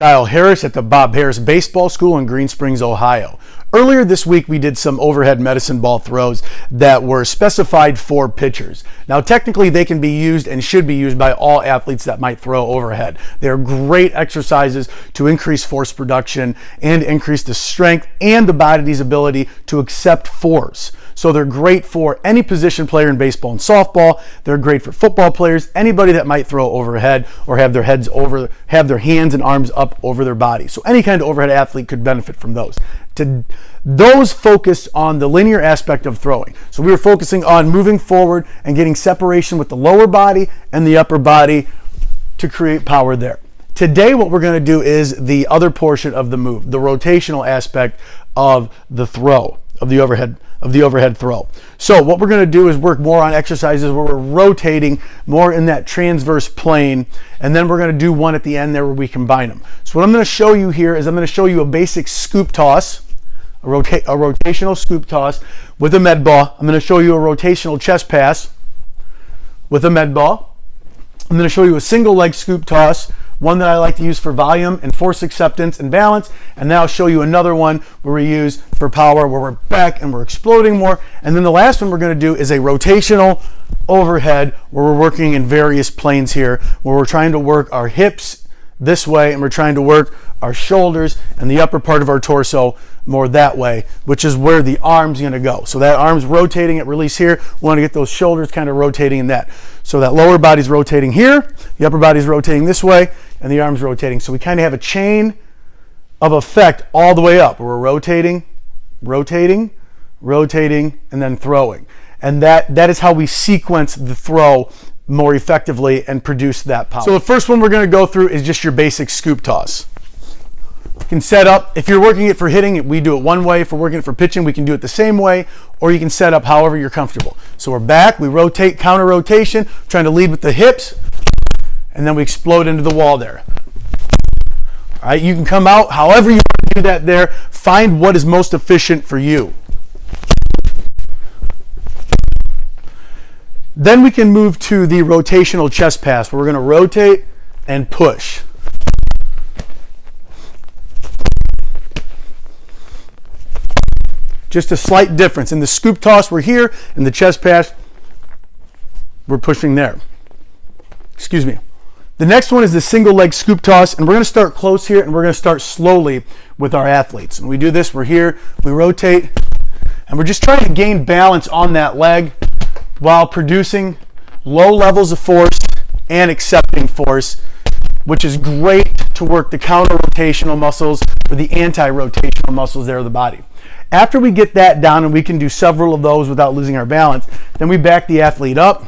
Kyle Harris at the Bob Harris Baseball School in Green Springs, Ohio. Earlier this week, we did some overhead medicine ball throws that were specified for pitchers. Now, technically, they can be used and should be used by all athletes that might throw overhead. They're great exercises to increase force production and increase the strength and the body's ability to accept force. So they're great for any position player in baseball and softball. They're great for football players, anybody that might throw overhead or have their hands and arms up over their body. So any kind of overhead athlete could benefit from those. Those focused on the linear aspect of throwing. So we were focusing on moving forward and getting separation with the lower body and the upper body to create power there. Today, what we're going to do is the other portion of the move, the rotational aspect of the throw, of the overhead throw. So what we're going to do is work more on exercises where we're rotating more in that transverse plane, and then we're going to do one at the end there where we combine them. So what I'm going to show you here is I'm going to show you a basic scoop toss, a rotational scoop toss with a med ball. I'm going to show you a rotational chest pass with a med ball. I'm going to show you a single leg scoop toss, one that I like to use for volume and force acceptance and balance, and then I'll show you another one where we use for power, where we're back and we're exploding more. And then the last one we're going to do is a rotational overhead, where we're working in various planes here, where we're trying to work our hips this way and we're trying to work our shoulders and the upper part of our torso more that way, which is where the arm's going to go. So that arm's rotating at release here. We want to get those shoulders kind of rotating in that. So that lower body's rotating here, the upper body's rotating this way, and the arm's rotating. So we kind of have a chain of effect all the way up. We're rotating, rotating, rotating, and then throwing. And that is how we sequence the throw more effectively and produce that power. So the first one we're going to go through is just your basic scoop toss. You can set up, if you're working it for hitting, we do it one way. If we're working it for pitching, we can do it the same way, or you can set up however you're comfortable. So we're back, we rotate, counter rotation, trying to lead with the hips, and then we explode into the wall there. All right, you can come out however you want to do that there. Find what is most efficient for you. Then we can move to the rotational chest pass, where we're going to rotate and push. Just a slight difference. In the scoop toss, we're here. In the chest pass, we're pushing there. Excuse me. The next one is the single leg scoop toss, and we're going to start close here, and we're going to start slowly with our athletes. When we do this, we're here, we rotate, and we're just trying to gain balance on that leg while producing low levels of force and accepting force, which is great to work the counter-rotational muscles or the anti-rotational muscles there of the body. After we get that down, and we can do several of those without losing our balance, then we back the athlete up,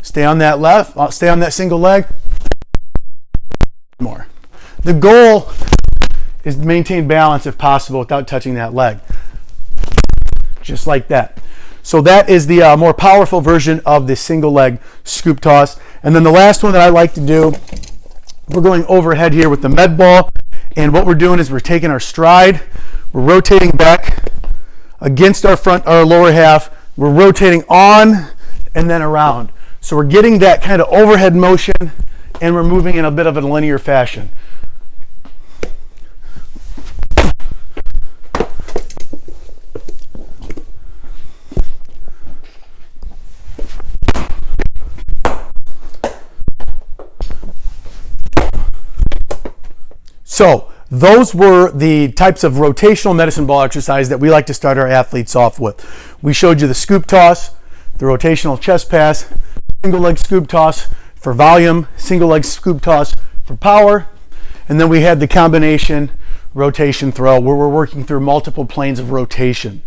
stay on that single leg, more. The goal is to maintain balance if possible without touching that leg. Just like that. So that is the more powerful version of the single leg scoop toss. And then the last one that I like to do, we're going overhead here with the med ball. And what we're doing is we're taking our stride, we're rotating back against our lower half, we're rotating on and then around. So we're getting that kind of overhead motion, and we're moving in a bit of a linear fashion. So those were the types of rotational medicine ball exercise that we like to start our athletes off with. We showed you the scoop toss, the rotational chest pass, single leg scoop toss for volume, single leg scoop toss for power, and then we had the combination rotation throw where we're working through multiple planes of rotation.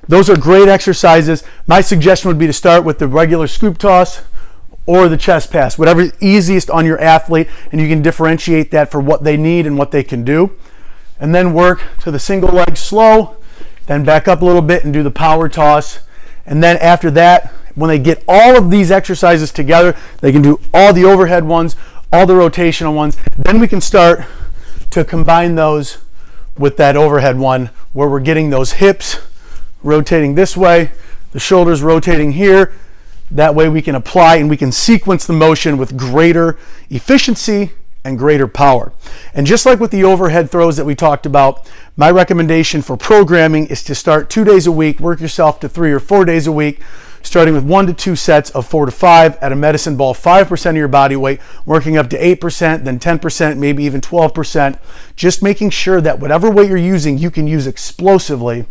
Those are great exercises. My suggestion would be to start with the regular scoop toss or the chest pass, whatever is easiest on your athlete, and you can differentiate that for what they need and what they can do. And then work to the single leg slow, then back up a little bit and do the power toss. And then after that, when they get all of these exercises together, they can do all the overhead ones, all the rotational ones. Then we can start to combine those with that overhead one where we're getting those hips rotating this way, the shoulders rotating here. That way we can apply and we can sequence the motion with greater efficiency and greater power. And just like with the overhead throws that we talked about, my recommendation for programming is to start 2 days a week, work yourself to 3 or 4 days a week, starting with 1 to 2 sets of 4 to 5 at a medicine ball, 5% of your body weight, working up to 8%, then 10%, maybe even 12%. Just making sure that whatever weight you're using, you can use explosively.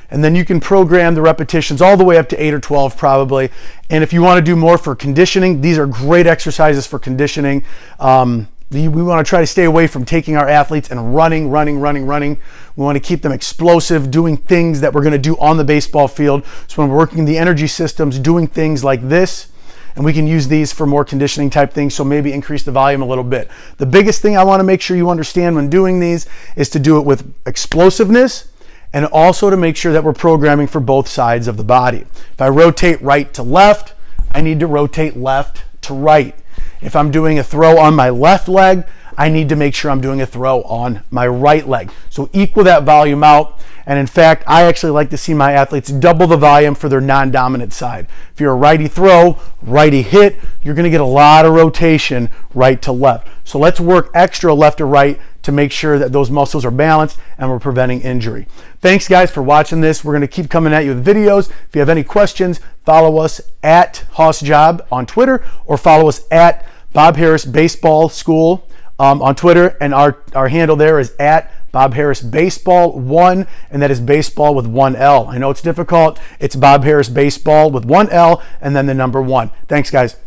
And then you can program the repetitions all the way up to 8 or 12 probably. And if you want to do more for conditioning, these are great exercises for conditioning. We want to try to stay away from taking our athletes and running. We want to keep them explosive, doing things that we're going to do on the baseball field. So when we're working the energy systems, doing things like this, and we can use these for more conditioning type things, so maybe increase the volume a little bit. The biggest thing I want to make sure you understand when doing these is to do it with explosiveness, and also to make sure that we're programming for both sides of the body. If I rotate right to left, I need to rotate left to right. If I'm doing a throw on my left leg, I need to make sure I'm doing a throw on my right leg. So equal that volume out. And in fact, I actually like to see my athletes double the volume for their non-dominant side. If you're a righty throw, righty hit, you're going to get a lot of rotation right to left. So let's work extra left to right to make sure that those muscles are balanced and we're preventing injury. Thanks guys for watching this. We're going to keep coming at you with videos. If you have any questions, follow us at HossJob on Twitter, or follow us at Bob Harris Baseball School on Twitter, and our handle there is at Bob Harris Baseball 1, and that is baseball with 1 L. I know it's difficult. It's Bob Harris Baseball with 1 L and then the number 1. Thanks guys.